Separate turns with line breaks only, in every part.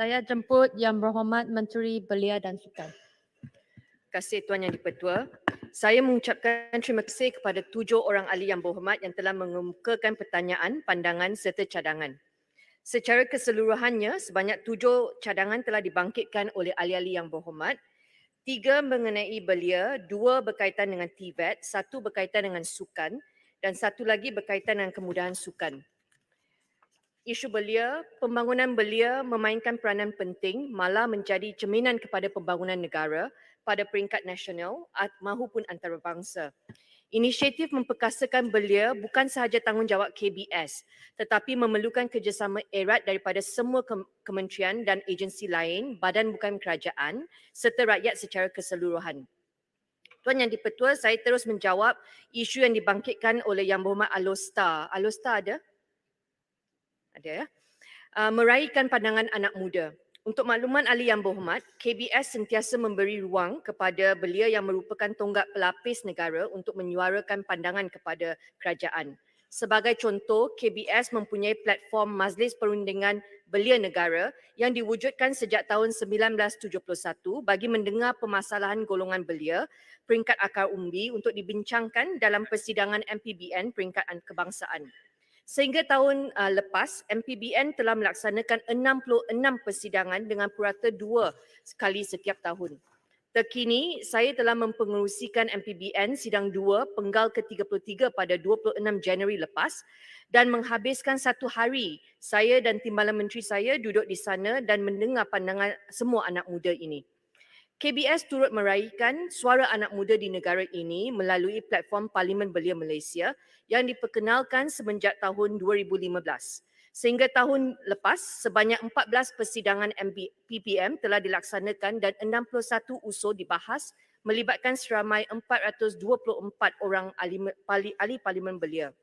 Saya jemput Yang Berhormat Menteri Belia dan Sukan.
Terima kasih Tuan Yang di-Pertua. Saya mengucapkan terima kasih kepada 7 orang ahli yang berhormat yang telah mengemukakan pertanyaan, pandangan serta cadangan. Secara keseluruhannya, sebanyak 7 cadangan telah dibangkitkan oleh ahli-ahli yang berhormat. 3 mengenai belia, 2 berkaitan dengan TVET, 1 berkaitan dengan sukan dan 1 lagi berkaitan dengan kemudahan sukan. Isu belia, pembangunan belia memainkan peranan penting malah menjadi cerminan kepada pembangunan negara pada peringkat nasional maupun antarabangsa. Inisiatif memperkasakan belia bukan sahaja tanggungjawab KBS tetapi memerlukan kerjasama erat daripada semua kementerian dan agensi lain, badan bukan kerajaan serta rakyat secara keseluruhan. Tuan Yang di-Pertua, saya terus menjawab isu yang dibangkitkan oleh Yang Berhormat Alostar. Alostar ada? Ada ya. Meraihkan pandangan anak muda. Untuk makluman ahli yang berhormat, KBS sentiasa memberi ruang kepada belia yang merupakan tonggak pelapis negara untuk menyuarakan pandangan kepada kerajaan. Sebagai contoh, KBS mempunyai platform Majlis Perundingan Belia Negara yang diwujudkan sejak tahun 1971 bagi mendengar permasalahan golongan belia peringkat akar umbi untuk dibincangkan dalam persidangan MPBN peringkat kebangsaan. Sehingga tahun lepas, MPBN telah melaksanakan 66 persidangan dengan purata 2 kali setiap tahun. Terkini, saya telah mempengerusikan MPBN sidang 2 penggal ke-33 pada 26 Januari lepas dan menghabiskan 1 hari saya dan Timbalan Menteri saya duduk di sana dan mendengar pandangan semua anak muda ini. KBS turut meraihkan suara anak muda di negara ini melalui platform Parlimen Belia Malaysia yang diperkenalkan semenjak tahun 2015. Sehingga tahun lepas, sebanyak 14 persidangan PPM telah dilaksanakan dan 61 usul dibahas melibatkan seramai 424 orang ahli Parlimen Belia.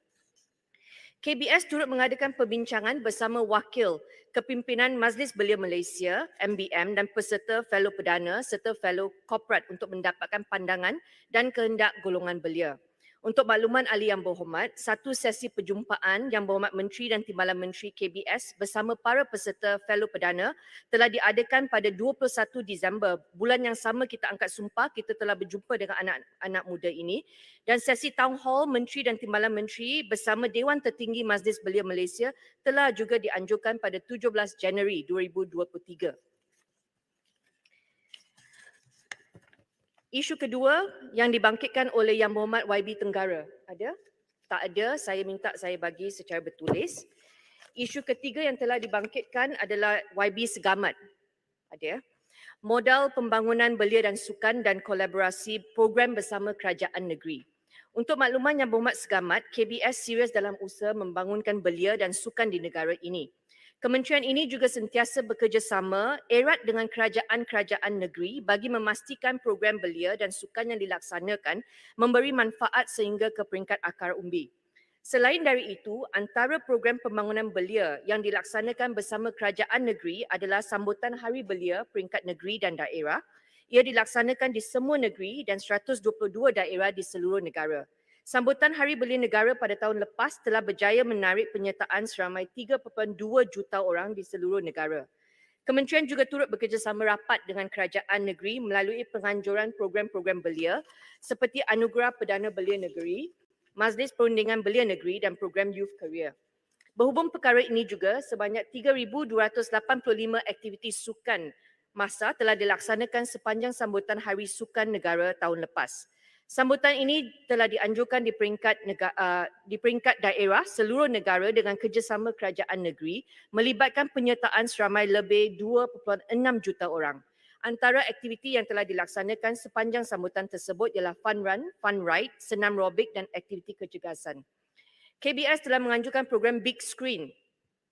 KBS turut mengadakan perbincangan bersama wakil kepimpinan Majlis Belia Malaysia MBM dan peserta fellow perdana serta fellow korporat untuk mendapatkan pandangan dan kehendak golongan belia. Untuk makluman ahli yang berhormat, satu sesi perjumpaan Yang Berhormat Menteri dan Timbalan Menteri KBS bersama para peserta fellow perdana telah diadakan pada 21 Disember. Bulan yang sama kita angkat sumpah, kita telah berjumpa dengan anak-anak muda ini. Dan sesi town hall Menteri dan Timbalan Menteri bersama Dewan Tertinggi Majlis Belia Malaysia telah juga dianjurkan pada 17 Januari 2023. Isu kedua yang dibangkitkan oleh Yang Berhormat YB Tenggara. Ada? Tak ada, saya minta saya bagi secara bertulis. Isu ketiga yang telah dibangkitkan adalah YB Segamat. Ada ya? Modal pembangunan belia dan sukan dan kolaborasi program bersama kerajaan negeri. Untuk makluman Yang Berhormat Segamat, KBS serius dalam usaha membangunkan belia dan sukan di negara ini. Kementerian ini juga sentiasa bekerjasama erat dengan kerajaan-kerajaan negeri bagi memastikan program belia dan sukan yang dilaksanakan memberi manfaat sehingga ke peringkat akar umbi. Selain dari itu, antara program pembangunan belia yang dilaksanakan bersama kerajaan negeri adalah sambutan Hari Belia peringkat negeri dan daerah. Ia dilaksanakan di semua negeri dan 122 daerah di seluruh negara. Sambutan Hari Belia Negara pada tahun lepas telah berjaya menarik penyertaan seramai 3.2 juta orang di seluruh negara. Kementerian juga turut bekerjasama rapat dengan kerajaan negeri melalui penganjuran program-program belia seperti Anugerah Perdana Belia Negeri, Majlis Perundingan Belia Negeri dan program Youth Career. Berhubung perkara ini juga, sebanyak 3,285 aktiviti sukan massa telah dilaksanakan sepanjang sambutan Hari Sukan Negara tahun lepas. Sambutan ini telah dianjurkan di peringkat daerah seluruh negara dengan kerjasama kerajaan negeri melibatkan penyertaan seramai lebih 2.6 juta orang. Antara aktiviti yang telah dilaksanakan sepanjang sambutan tersebut ialah fun run, fun ride, senam robik dan aktiviti kecergasan. KBS telah menganjurkan program Big Screen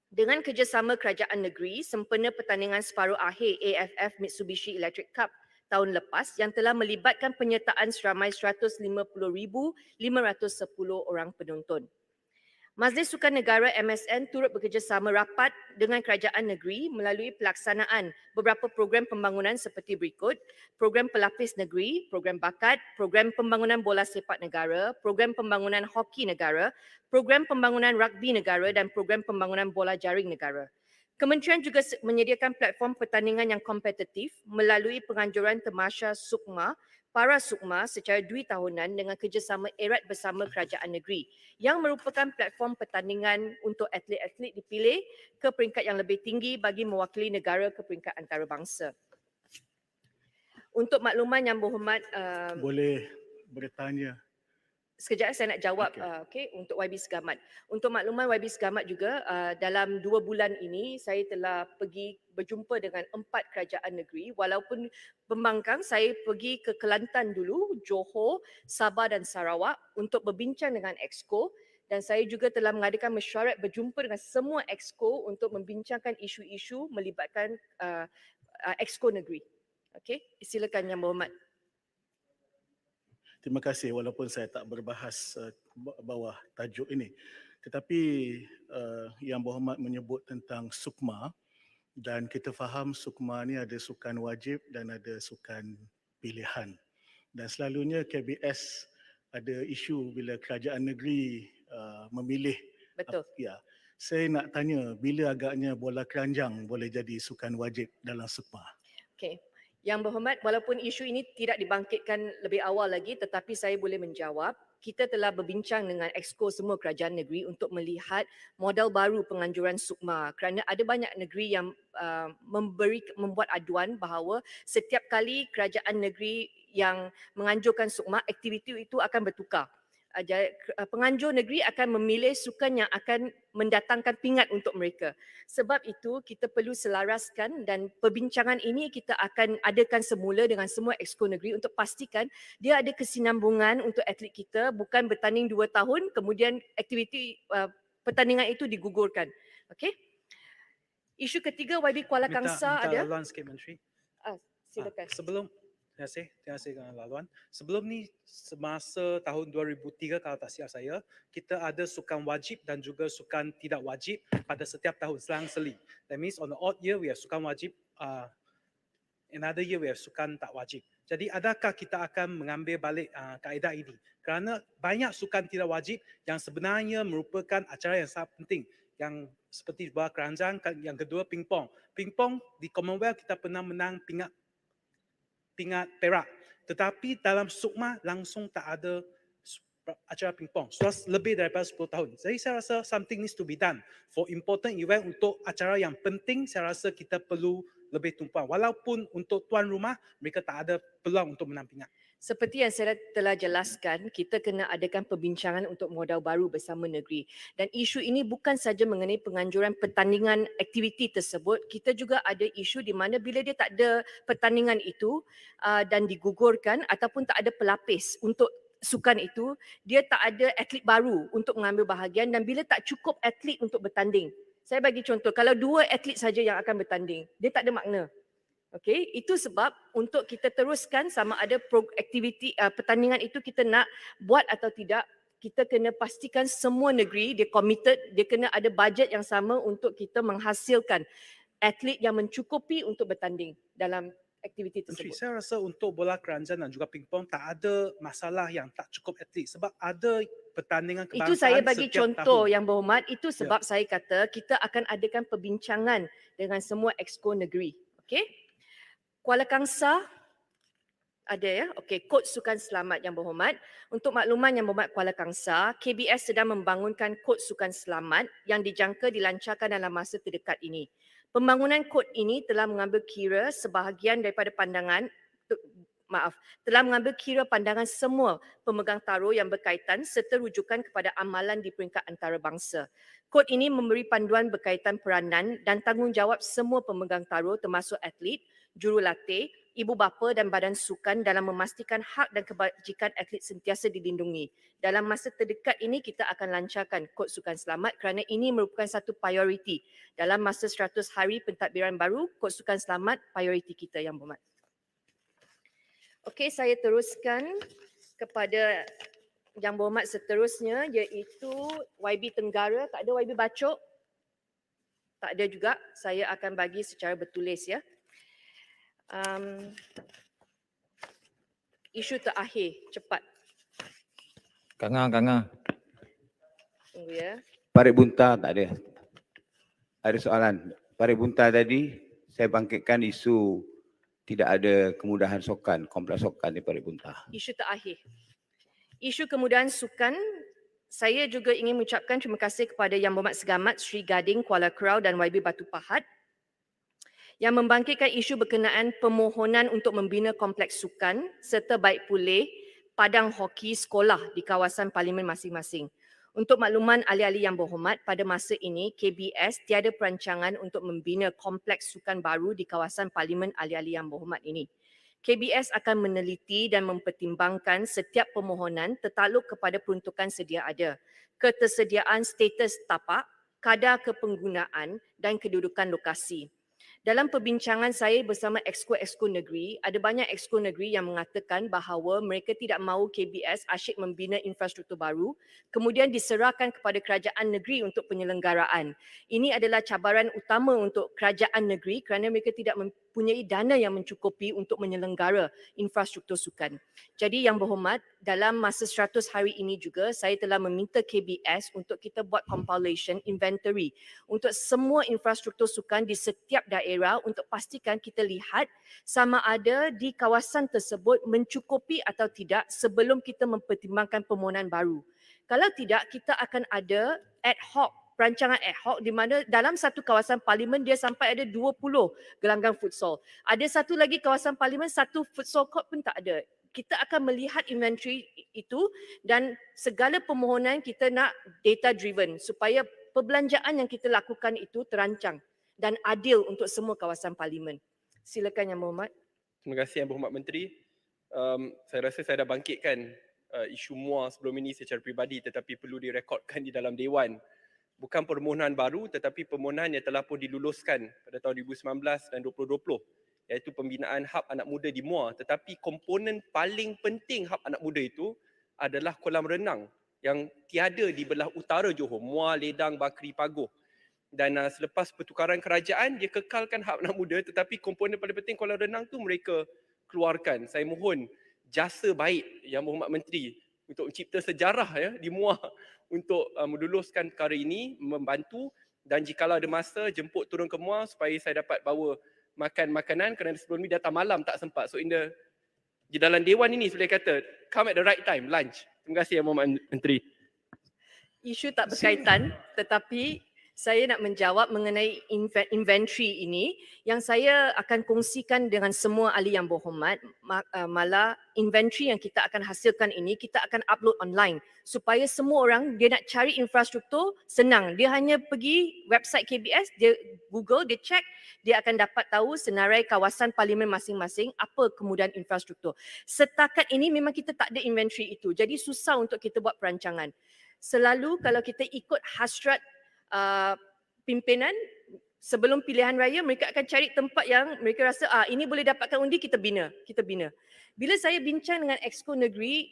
dengan kerjasama kerajaan negeri sempena pertandingan separuh akhir AFF Mitsubishi Electric Cup tahun lepas yang telah melibatkan penyertaan seramai 150,510 orang penonton. Majlis Sukan Negara MSN turut bekerjasama rapat dengan kerajaan negeri melalui pelaksanaan beberapa program pembangunan seperti berikut: program pelapis negeri, program bakat, program pembangunan bola sepak negara, program pembangunan hoki negara, program pembangunan rugby negara dan program pembangunan bola jaring negara. Kementerian juga menyediakan platform pertandingan yang kompetitif melalui penganjuran Temasya Sukma, para Sukma secara 2 tahunan dengan kerjasama erat bersama kerajaan negeri yang merupakan platform pertandingan untuk atlet-atlet dipilih ke peringkat yang lebih tinggi bagi mewakili negara ke peringkat antarabangsa. Untuk makluman yang berhormat,
Boleh bertanya.
sekejap saya nak jawab untuk YB Segamat. Untuk makluman YB Segamat juga dalam 2 bulan ini saya telah pergi berjumpa dengan 4 kerajaan negeri walaupun pembangkang saya pergi ke Kelantan dulu, Johor, Sabah dan Sarawak untuk berbincang dengan Exco dan saya juga telah mengadakan mesyuarat berjumpa dengan semua Exco untuk membincangkan isu-isu melibatkan Exco negeri. Okey, silakan Yang Berhormat.
Terima kasih walaupun saya tak berbahas bawah tajuk ini. Tetapi Yang Berhormat menyebut tentang Sukma dan kita faham Sukma ni ada sukan wajib dan ada sukan pilihan. Dan selalunya KBS ada isu bila kerajaan negeri memilih.
Betul.
Ya. Saya nak tanya bila agaknya bola keranjang boleh jadi sukan wajib dalam Sukma?
Okey. Yang Berhormat, walaupun isu ini tidak dibangkitkan lebih awal lagi tetapi saya boleh menjawab. Kita telah berbincang dengan Exco semua kerajaan negeri untuk melihat model baru penganjuran Sukma kerana ada banyak negeri yang membuat aduan bahawa setiap kali kerajaan negeri yang menganjurkan Sukma, aktiviti itu akan bertukar. Penganjur negeri akan memilih sukan yang akan mendatangkan pingat untuk mereka. Sebab itu kita perlu selaraskan dan perbincangan ini kita akan adakan semula dengan semua Exco negeri untuk pastikan dia ada kesinambungan untuk atlet kita, bukan bertanding 2 tahun kemudian aktiviti pertandingan itu digugurkan. Okey. Isu ketiga YB Kuala Kangsar ada.
Laluan sikit Menteri.
Silakan.
Terima kasih Laluan. Sebelum ni semasa tahun 2003 kalau tak silap saya, kita ada sukan wajib dan juga sukan tidak wajib pada setiap tahun selang-seli. That means on the odd year we have sukan wajib, another year we have sukan tak wajib. Jadi adakah kita akan mengambil balik kaedah ini? Kerana banyak sukan tidak wajib yang sebenarnya merupakan acara yang sangat penting. Yang seperti bola keranjang, yang kedua pingpong. Pingpong di Commonwealth kita pernah menang pingat perak. Tetapi dalam Sukma langsung tak ada acara pingpong. Sudah lebih daripada 10 tahun. Jadi saya rasa something needs to be done. For important event untuk acara yang penting, saya rasa kita perlu lebih tumpuan. Walaupun untuk tuan rumah, mereka tak ada peluang untuk menang pingat.
Seperti yang saya telah jelaskan, kita kena adakan perbincangan untuk modal baru bersama negeri. Dan isu ini bukan saja mengenai penganjuran pertandingan aktiviti tersebut, kita juga ada isu di mana bila dia tak ada pertandingan itu dan digugurkan ataupun tak ada pelapis untuk sukan itu, dia tak ada atlet baru untuk mengambil bahagian dan bila tak cukup atlet untuk bertanding. Saya bagi contoh, kalau 2 atlet saja yang akan bertanding, dia tak ada makna. Okey, itu sebab untuk kita teruskan sama ada aktiviti pertandingan itu kita nak buat atau tidak, kita kena pastikan semua negeri dia committed, dia kena ada bajet yang sama untuk kita menghasilkan atlet yang mencukupi untuk bertanding dalam aktiviti
Menteri,
tersebut.
saya rasa untuk bola keranjang dan juga pingpong tak ada masalah yang tak cukup atlet sebab ada pertandingan kebangsaan.
Itu saya bagi
setiap
contoh
tahun.
Yang Berhormat, itu sebab saya kata kita akan adakan perbincangan dengan semua Exco negeri. Okey? Kuala Kangsar ada ya. Okey, kod sukan selamat Yang Berhormat. Untuk makluman Yang Berhormat Kuala Kangsar, KBS sedang membangunkan kod sukan selamat yang dijangka dilancarkan dalam masa terdekat ini. Pembangunan kod ini telah mengambil kira sebahagian daripada pandangan semua pemegang taruh yang berkaitan serta rujukan kepada amalan di peringkat antarabangsa. Kod ini memberi panduan berkaitan peranan dan tanggungjawab semua pemegang taruh termasuk atlet, jurulatih, ibu bapa dan badan sukan dalam memastikan hak dan kebajikan atlet sentiasa dilindungi. Dalam masa terdekat ini kita akan lancarkan kod sukan selamat kerana ini merupakan satu prioriti. Dalam masa 100 hari pentadbiran baru, kod sukan selamat prioriti kita Yang Berhormat. Okey, saya teruskan kepada Yang Berhormat seterusnya iaitu YB Tenggara. Tak ada YB Bacok? Tak ada juga. Saya akan bagi secara bertulis ya. Isu terakhir, cepat.
Kanga.
Tunggu ya.
Parit Bunta tak ada. Ada soalan. Paribunta tadi saya bangkitkan isu tidak ada kemudahan sukan, kompleks sukan di Paribunta.
Isu terakhir. Isu kemudahan sukan, saya juga ingin mengucapkan terima kasih kepada Yang Berhormat Segamat Sri Gading Kuala Kerau dan YB Batu Pahat yang membangkitkan isu berkenaan permohonan untuk membina kompleks sukan serta baik pulih padang hoki sekolah di kawasan parlimen masing-masing. Untuk makluman ahli-ahli yang berhormat, pada masa ini KBS tiada perancangan untuk membina kompleks sukan baru di kawasan parlimen ahli-ahli yang berhormat ini. KBS akan meneliti dan mempertimbangkan setiap permohonan tertakluk kepada peruntukan sedia ada, ketersediaan status tapak, kadar kepenggunaan dan kedudukan lokasi. Dalam perbincangan saya bersama exco-exco negeri, ada banyak exco negeri yang mengatakan bahawa mereka tidak mahu KBS asyik membina infrastruktur baru, kemudian diserahkan kepada kerajaan negeri untuk penyelenggaraan. Ini adalah cabaran utama untuk kerajaan negeri kerana mereka tidak mempunyai dana yang mencukupi untuk menyelenggara infrastruktur sukan. Jadi Yang Berhormat, dalam masa 100 hari ini juga saya telah meminta KBS untuk kita buat compilation inventory untuk semua infrastruktur sukan di setiap daerah untuk pastikan kita lihat sama ada di kawasan tersebut mencukupi atau tidak sebelum kita mempertimbangkan permohonan baru. Kalau tidak, kita akan ada ad hoc, perancangan ad hoc di mana dalam satu kawasan parlimen dia sampai ada 20 gelanggang futsal. Ada satu lagi kawasan parlimen, satu futsal court pun tak ada. Kita akan melihat inventory itu dan segala permohonan kita nak data driven supaya perbelanjaan yang kita lakukan itu terancang dan adil untuk semua kawasan parlimen. Silakan Yang Berhormat.
Terima kasih Yang Berhormat Menteri. Saya rasa saya dah bangkitkan isu MUA sebelum ini secara peribadi tetapi perlu direkodkan di dalam Dewan. Bukan permohonan baru tetapi permohonan yang telah pun diluluskan pada tahun 2019 dan 2020 iaitu pembinaan hub anak muda di MUA. Tetapi komponen paling penting hub anak muda itu adalah kolam renang yang tiada di belah utara Johor, MUA, Ledang, Bakri, Pagoh. Dan selepas pertukaran kerajaan, dia kekalkan hak anak muda tetapi komponen paling penting kolam renang tu mereka keluarkan. Saya mohon jasa baik Yang Berhormat Menteri untuk mencipta sejarah ya di MUA untuk meluluskan perkara ini, membantu dan jikalau ada masa jemput turun ke MUA supaya saya dapat bawa makan makanan kerana sebelum ni datang malam tak sempat. So di dalam Dewan ini boleh kata come at the right time, lunch. Terima kasih Yang Berhormat Menteri.
Isu tak berkaitan tetapi saya nak menjawab mengenai inventory ini yang saya akan kongsikan dengan semua ahli yang berhormat. Malah inventory yang kita akan hasilkan ini kita akan upload online supaya semua orang dia nak cari infrastruktur senang. Dia hanya pergi website KBS, dia Google, dia check, dia akan dapat tahu senarai kawasan parlimen masing-masing apa kemudahan infrastruktur. Setakat ini memang kita tak ada inventory itu. Jadi susah untuk kita buat perancangan. Selalu kalau kita ikut hasrat pimpinan sebelum pilihan raya mereka akan cari tempat yang mereka rasa ini boleh dapatkan undi, kita bina. Bila saya bincang dengan exco negeri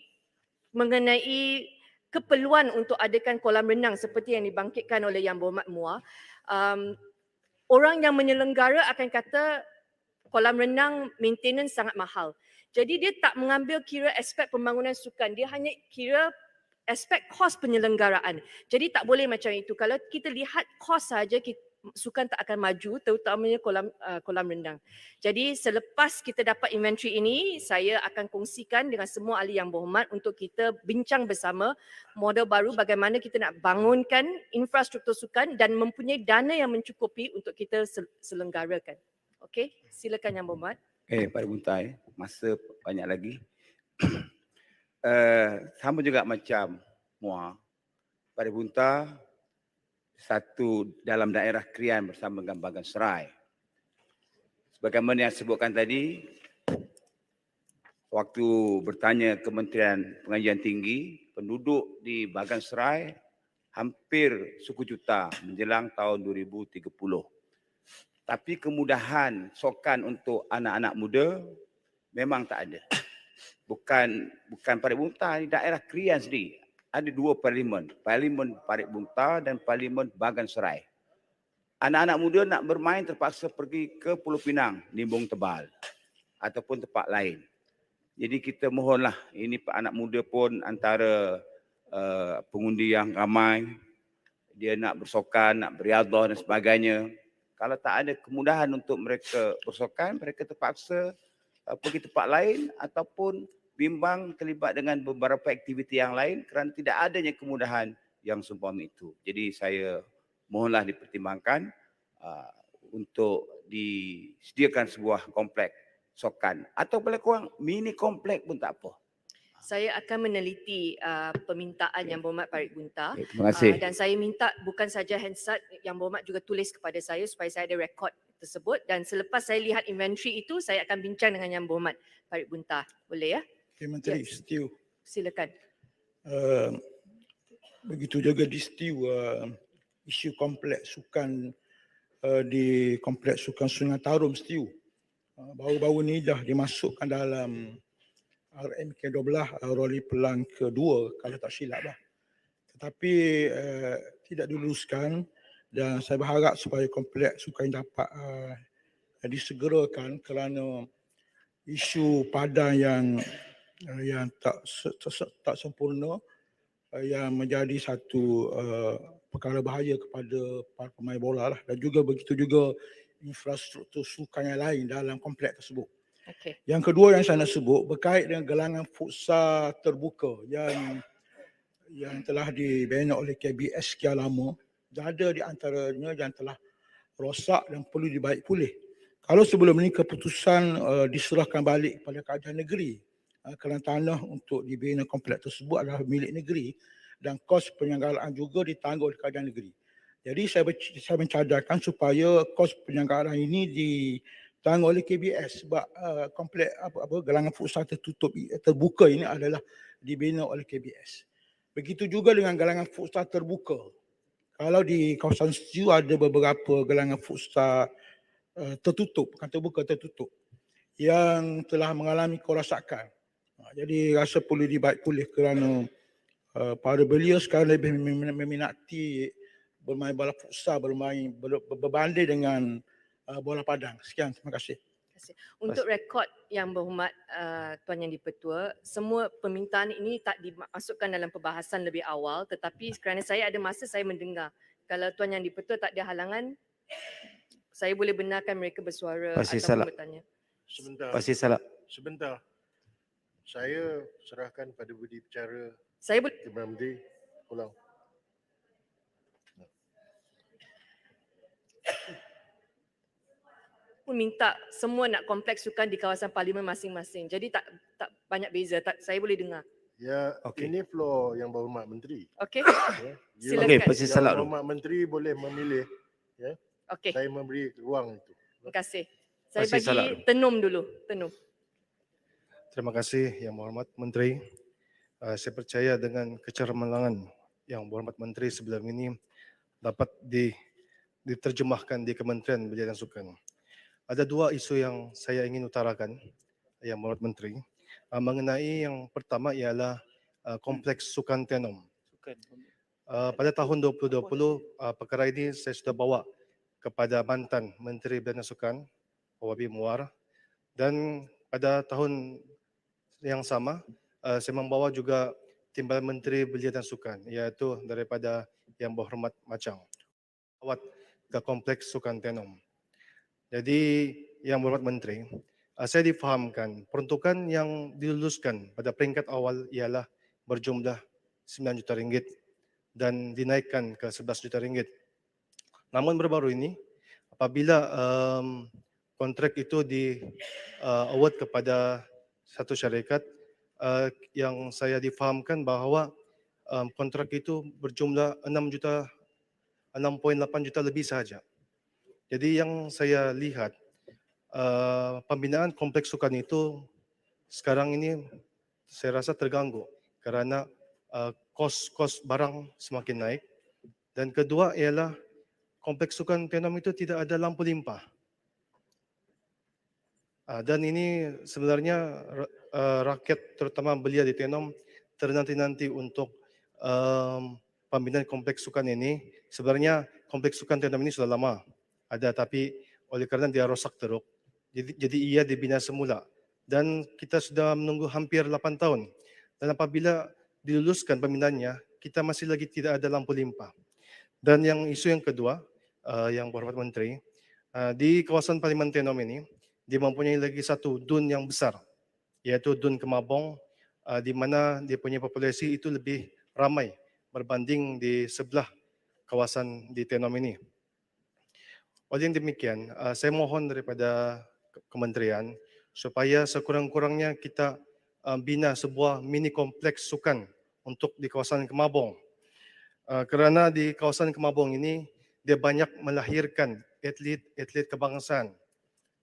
mengenai keperluan untuk adakan kolam renang seperti yang dibangkitkan oleh Yang Berhormat MUA, orang yang menyelenggara akan kata kolam renang maintenance sangat mahal. Jadi dia tak mengambil kira aspek pembangunan sukan, dia hanya kira aspek kos penyelenggaraan. Jadi tak boleh macam itu. Kalau kita lihat kos saja, sukan tak akan maju, terutamanya kolam renang. Jadi selepas kita dapat inventory ini, saya akan kongsikan dengan semua ahli yang berhormat untuk kita bincang bersama model baru bagaimana kita nak bangunkan infrastruktur sukan dan mempunyai dana yang mencukupi untuk kita selenggarakan. Okey, silakan Yang Berhormat.
Paribunta, masa banyak lagi. Sama juga macam MUA, Paribunta satu dalam daerah Krian bersama dengan Bagan Serai. Sebagaimana yang disebutkan tadi, waktu bertanya Kementerian Pengajian Tinggi, penduduk di Bagan Serai hampir suku juta menjelang tahun 2030. Tapi kemudahan sokan untuk anak-anak muda memang tak ada. Bukan Paribunta, di daerah Krian sendiri ada dua parlimen, Parlimen Paribunta dan Parlimen Bagan Serai. Anak-anak muda nak bermain terpaksa pergi ke Pulau Pinang, Nimbung Tebal ataupun tempat lain. Jadi kita mohonlah, ini anak muda pun antara pengundi yang ramai, dia nak bersokan, nak beriadah dan sebagainya. Kalau tak ada kemudahan untuk mereka bersukan, mereka terpaksa pergi tempat lain ataupun bimbang terlibat dengan beberapa aktiviti yang lain kerana tidak adanya kemudahan yang seumpama itu. Jadi saya mohonlah dipertimbangkan untuk disediakan sebuah kompleks sukan atau boleh kurang mini kompleks pun tak apa.
Saya akan meneliti permintaan Yang Berhormat Parit Bunta.
Okay, terima kasih.
Dan saya minta bukan saja Hansard, Yang Berhormat juga tulis kepada saya supaya saya ada rekod tersebut. Dan selepas saya lihat inventory itu, saya akan bincang dengan Yang Berhormat Parit Bunta. Boleh ya?
Okay, Menteri,
Yes.
setiu.
Silakan.
Begitu juga di setiu isu kompleks sukan di kompleks sukan Sungai Tarum setiu. Baru-baru ni dah dimasukkan dalam RMK12 Roli Pelang kedua kalau tak silap lah. Tetapi tidak diluluskan dan saya berharap supaya kompleks sukan dapat disegerakan kerana isu padang yang tak sempurna yang menjadi satu perkara bahaya kepada para pemain bola lah, dan juga begitu juga infrastruktur sukan yang lain dalam kompleks tersebut.
Okey.
Yang kedua yang saya nak sebut berkait dengan gelangan futsal terbuka yang telah dibina oleh KBS sekian lama, dan ada di antaranya yang telah rosak dan perlu dibaik pulih. Kalau sebelum ini keputusan diserahkan balik kepada kerajaan negeri kerana tanah untuk dibina kompleks tersebut adalah milik negeri dan kos penyelenggaraan juga ditanggung oleh kerajaan negeri. Jadi saya mencadangkan supaya kos penyelenggaraan ini ditanggung oleh KBS sebab kompleks gelangan futsal terbuka ini adalah dibina oleh KBS. Begitu juga dengan gelangan futsal terbuka. Kalau di kawasan Setiu ada beberapa gelangan futsal tertutup, bukan terbuka, tertutup yang telah mengalami kerosakan. Jadi rasa perlu dibaik pulih kerana para belia sekarang lebih meminati bermain bola futsal berbanding dengan bola padang. Sekian, terima kasih.
Untuk rekod Yang Berhormat Tuan Yang di-Pertua, semua permintaan ini tak dimasukkan dalam perbahasan lebih awal, tetapi kerana saya ada masa saya mendengar. Kalau Tuan Yang di-Pertua tak ada halangan, saya boleh benarkan mereka bersuara
Pasti
ataupun
salah.
bertanya.
Sebentar. Saya serahkan pada budi bicara
Saya boleh
Timbalan Menteri. Ulang.
pun minta semua nak kompleks sukan di kawasan parlimen masing-masing. Jadi tak banyak beza. Saya boleh dengar.
Ya,
Okey.
ini floor Yang Berhormat Menteri.
Okey?
Ya.
Silakan.
Okey, pasti
Yang
salah tu.
Berhormat Menteri boleh memilih.
Okey,
Saya memberi ruang itu.
terima kasih. Saya
Pasti salah
bagi Tenum dulu. Tenum.
Terima kasih Yang Berhormat Menteri. Saya percaya dengan kecermalangan Yang Berhormat Menteri sebelum ini dapat diterjemahkan di Kementerian Belia dan Sukan. Ada dua isu yang saya ingin utarakan Yang Berhormat Menteri. Mengenai yang pertama ialah kompleks Sukan Tenom. Pada tahun 2020 perkara ini saya sudah bawa kepada mantan Menteri Belia dan Sukan, Wabi Muar, dan pada tahun yang sama saya membawa juga Timbalan Menteri Belia dan Sukan, iaitu daripada Yang Berhormat Macang awat ke kompleks Sukan Tenom. Jadi Yang Berhormat Menteri, saya difahamkan peruntukan yang diluluskan pada peringkat awal ialah berjumlah 9 juta ringgit dan dinaikkan ke 11 juta ringgit. Namun baru-baru ini apabila kontrak itu award kepada satu syarikat yang saya difahamkan bahawa kontrak itu berjumlah 6.8 juta lebih sahaja. Jadi yang saya lihat pembinaan kompleks sukan itu sekarang ini saya rasa terganggu kerana kos barang semakin naik, dan kedua ialah kompleks sukan Tenom itu tidak ada lampu limpah. Dan ini sebenarnya rakyat terutama belia di Tenom ternanti-nanti untuk pembinaan kompleks sukan ini. Sebenarnya kompleks sukan Tenom ini sudah lama ada, tapi oleh kerana dia rosak teruk, jadi ia dibina semula. Dan kita sudah menunggu hampir 8 tahun. Dan apabila diluluskan pembinaannya, kita masih lagi tidak ada lampu limpah. Dan yang isu yang kedua, Yang Berhormat Menteri, Di kawasan Parlimen Tenom ini, dia mempunyai lagi satu dun yang besar, iaitu Dun Kemabong, di mana dia punya populasi itu lebih ramai berbanding di sebelah kawasan di Tenom ini. Oleh yang demikian, saya mohon daripada kementerian supaya sekurang-kurangnya kita bina sebuah mini kompleks sukan untuk di kawasan Kemabong. Kerana di kawasan Kemabong ini, dia banyak melahirkan atlet kebangsaan.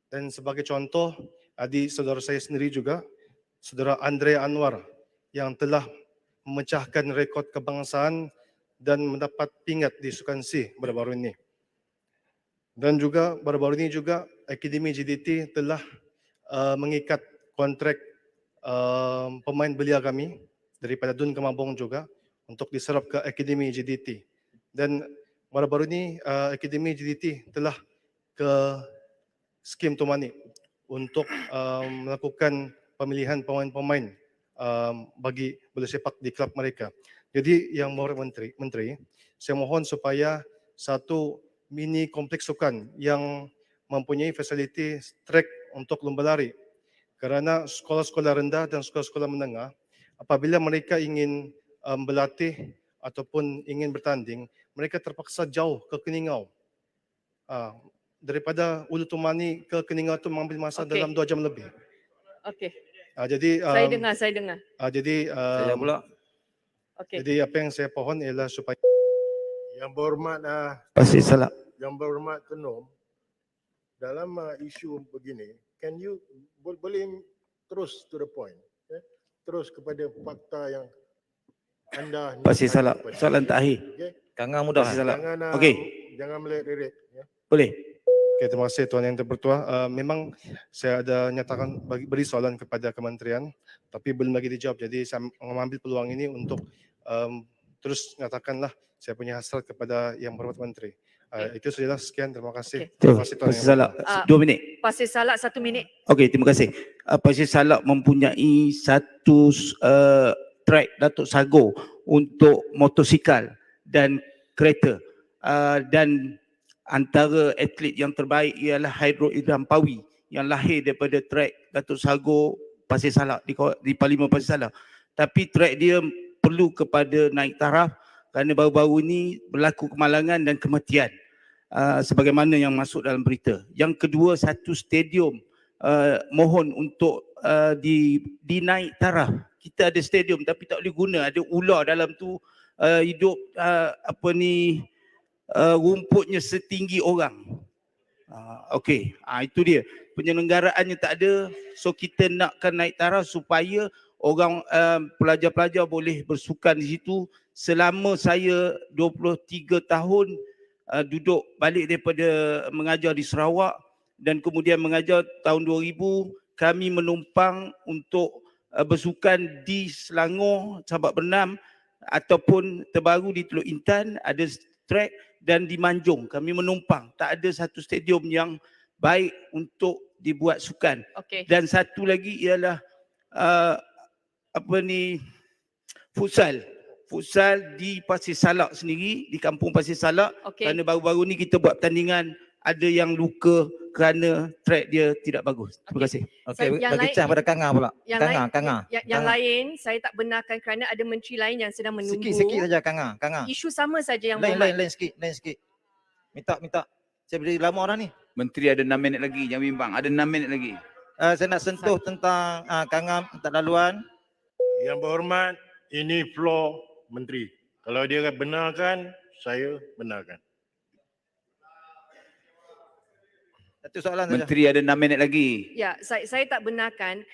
Dan sebagai contoh, adik saudara saya sendiri juga, saudara Andre Anwar, yang telah memecahkan rekod kebangsaan dan mendapat pingat di Sukan C baru-baru ini. Dan juga baru-baru ini juga Akademi JDT telah mengikat kontrak pemain belia kami daripada Dun Kemabong juga untuk diserap ke Akademi JDT. Dan baru-baru ini Akademi JDT telah ke skim Tumani untuk melakukan pemilihan pemain-pemain bagi bola sepak di klub mereka. Jadi yang mohon menteri, saya mohon supaya satu mini kompleks sukan yang mempunyai fasiliti trek untuk lomba lari. Kerana sekolah-sekolah rendah dan sekolah-sekolah menengah, apabila mereka ingin berlatih ataupun ingin bertanding, mereka terpaksa jauh ke Keningau. Daripada Ulu Tumani ke Keningau itu mengambil masa
Okey.
dalam 2 jam lebih.
Okey.
Jadi
Saya dengar.
jadi
Saya pula.
Okey.
jadi apa yang saya pohon ialah supaya
Yang berhormat
Pasir Salak.
Yang berhormat Tenom, dalam isu begini, can you boleh terus to the point, terus kepada fakta yang anda
Pasir
niatkan
Salak.
kepada-
Soalan terakhir.
Okey?
Kanga mudah.
Jangan jangan melirik-lirik.
Boleh.
Okay, terima kasih Tuan Yang Terpertua. Memang saya ada nyatakan beri soalan kepada kementerian, tapi belum lagi dijawab. Jadi saya mengambil peluang ini untuk terus nyatakanlah saya punya hasrat kepada Yang Berhormat Menteri. Itu sajalah, sekian, terima kasih.
Okey.
Terima kasih Tuan
Pasir
Yang Berhormat.
Salak. 2 minit.
Pasir Salak 1 minit.
Okey, terima kasih. Pasir Salak mempunyai satu track Datuk Sago untuk motosikal dan kereta. Dan antara atlet yang terbaik ialah Hairul Idham Pawi yang lahir daripada track Datuk Sago Pasir Salak di Parlimen Pasir Salak. Tapi track dia perlu kepada naik taraf kerana baru-baru ini berlaku kemalangan dan kematian. Sebagaimana yang masuk dalam berita. Yang kedua, satu stadium mohon untuk dinaik taraf. Kita ada stadium tapi tak boleh guna, ada ular dalam tu hidup rumputnya setinggi orang. Okey, itu dia. Penyelenggaraannya tak ada, so kita nakkan naik taraf supaya orang pelajar-pelajar boleh bersukan di situ. Selama saya 23 tahun duduk balik daripada mengajar di Sarawak dan kemudian mengajar tahun 2000, kami menumpang untuk bersukan di Selangor, Sabak Bernam ataupun terbaru di Teluk Intan ada track, dan di Manjung kami menumpang. Tak ada satu stadium yang baik untuk dibuat sukan.
Okey.
Dan satu lagi ialah futsal. Futsal di Pasir Salak sendiri, di kampung Pasir Salak.
Okey.
Kerana baru-baru ni kita buat pertandingan, ada yang luka kerana track dia tidak bagus. Terima kasih.
Okey, yang
bagi
lain-
Cah pada Kanga pula.
Yang
Kanga.
lain saya tak benarkan kerana ada menteri lain yang sedang menunggu.
Sikit saja Kanga.
Isu sama saja yang
Lain
berhormat.
sikit. Minta. Saya beri lama orang ni.
Menteri ada 6 minit lagi, jangan bimbang. Ada 6 minit lagi.
Saya nak sentuh tentang Kanga tak laluan.
Yang berhormat, ini floor menteri. Kalau dia benarkan, saya benarkan.
Satu soalan saja.
Menteri ada 6 minit lagi.
Ya, saya tak benarkan.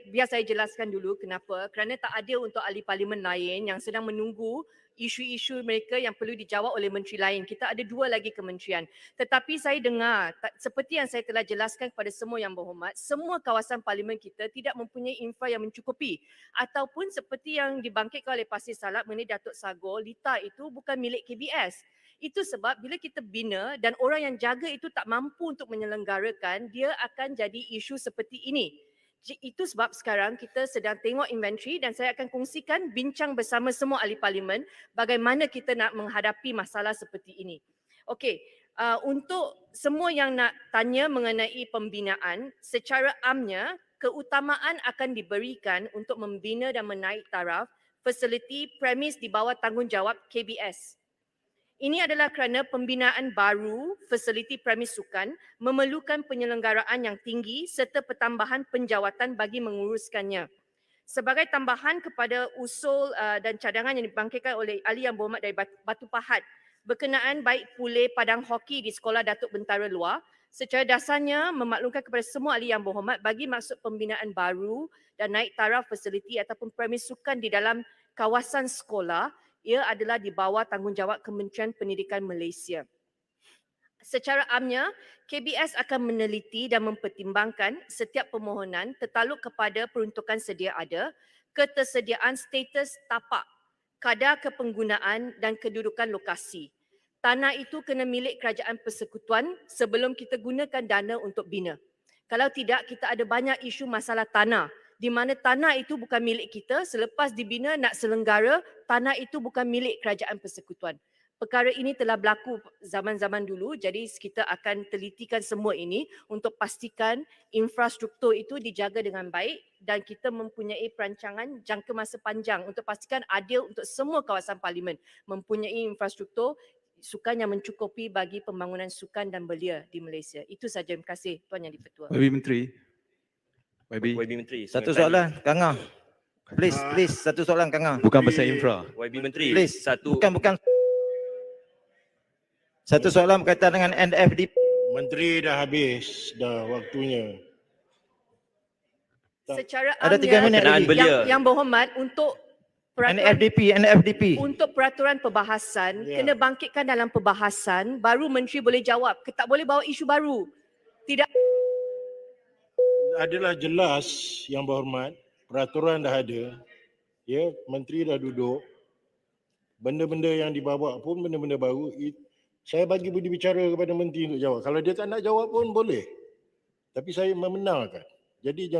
Biar saya jelaskan dulu kenapa. Kerana tak ada untuk ahli parlimen lain yang sedang menunggu isu-isu mereka yang perlu dijawab oleh menteri lain. Kita ada 2 lagi kementerian. Tetapi saya dengar, seperti yang saya telah jelaskan kepada semua yang berhormat, semua kawasan parlimen kita tidak mempunyai infra yang mencukupi. Ataupun seperti yang dibangkitkan oleh Pasir Salak mengenai Datuk Sago, Lita itu bukan milik KBS. Itu sebab bila kita bina dan orang yang jaga itu tak mampu untuk menyelenggarakan, dia akan jadi isu seperti ini. Itu sebab sekarang kita sedang tengok inventory dan saya akan kongsikan bincang bersama semua ahli parlimen bagaimana kita nak menghadapi masalah seperti ini. Okey, Untuk semua yang nak tanya mengenai pembinaan, secara amnya keutamaan akan diberikan untuk membina dan menaik taraf fasiliti premis di bawah tanggungjawab KBS. Ini adalah kerana pembinaan baru fasiliti premis sukan memerlukan penyelenggaraan yang tinggi serta pertambahan penjawatan bagi menguruskannya. Sebagai tambahan kepada usul dan cadangan yang dibangkitkan oleh Ahli Yang Berhormat dari Batu Pahat berkenaan baik pulih padang hoki di Sekolah Datuk Bentara Luar, secara dasarnya memaklumkan kepada semua Ahli Yang Berhormat bagi maksud pembinaan baru dan naik taraf fasiliti ataupun premis sukan di dalam kawasan sekolah, ia adalah di bawah tanggungjawab Kementerian Pendidikan Malaysia. Secara amnya, KBS akan meneliti dan mempertimbangkan setiap permohonan tertaluk kepada peruntukan sedia ada, ketersediaan status tapak, kadar kepenggunaan dan kedudukan lokasi. Tanah itu kena milik kerajaan persekutuan sebelum kita gunakan dana untuk bina. Kalau tidak, kita ada banyak isu masalah tanah di mana tanah itu bukan milik kita, selepas dibina nak selenggara, tanah itu bukan milik kerajaan persekutuan. Perkara ini telah berlaku zaman-zaman dulu, jadi kita akan telitikan semua ini untuk pastikan infrastruktur itu dijaga dengan baik dan kita mempunyai perancangan jangka masa panjang untuk pastikan adil untuk semua kawasan parlimen, mempunyai infrastruktur sukan yang mencukupi bagi pembangunan sukan dan belia di Malaysia. Itu saja, terima kasih Tuan Yang di-Pertua.
YB Menteri. YB
Menteri.
Satu soalan, Kang Ah. Please, satu soalan Kang Ah.
bukan pasal infra.
YB Menteri.
Please, bukan. Satu soalan berkaitan dengan NFDP.
Menteri dah habis dah waktunya.
Secara
Ada 3 minit lagi.
yang berhormat untuk
NFDP.
untuk peraturan perbahasan
Ya.
kena bangkitkan dalam perbahasan baru menteri boleh jawab. Tak boleh bawa isu baru. Tidak
Adalah jelas yang berhormat, peraturan dah ada. Ya, menteri dah duduk. Benda-benda yang dibawa pun benda-benda baru. Saya bagi budi bicara kepada menteri untuk jawab. Kalau dia tak nak jawab pun boleh. Tapi saya membenarkan. Jadi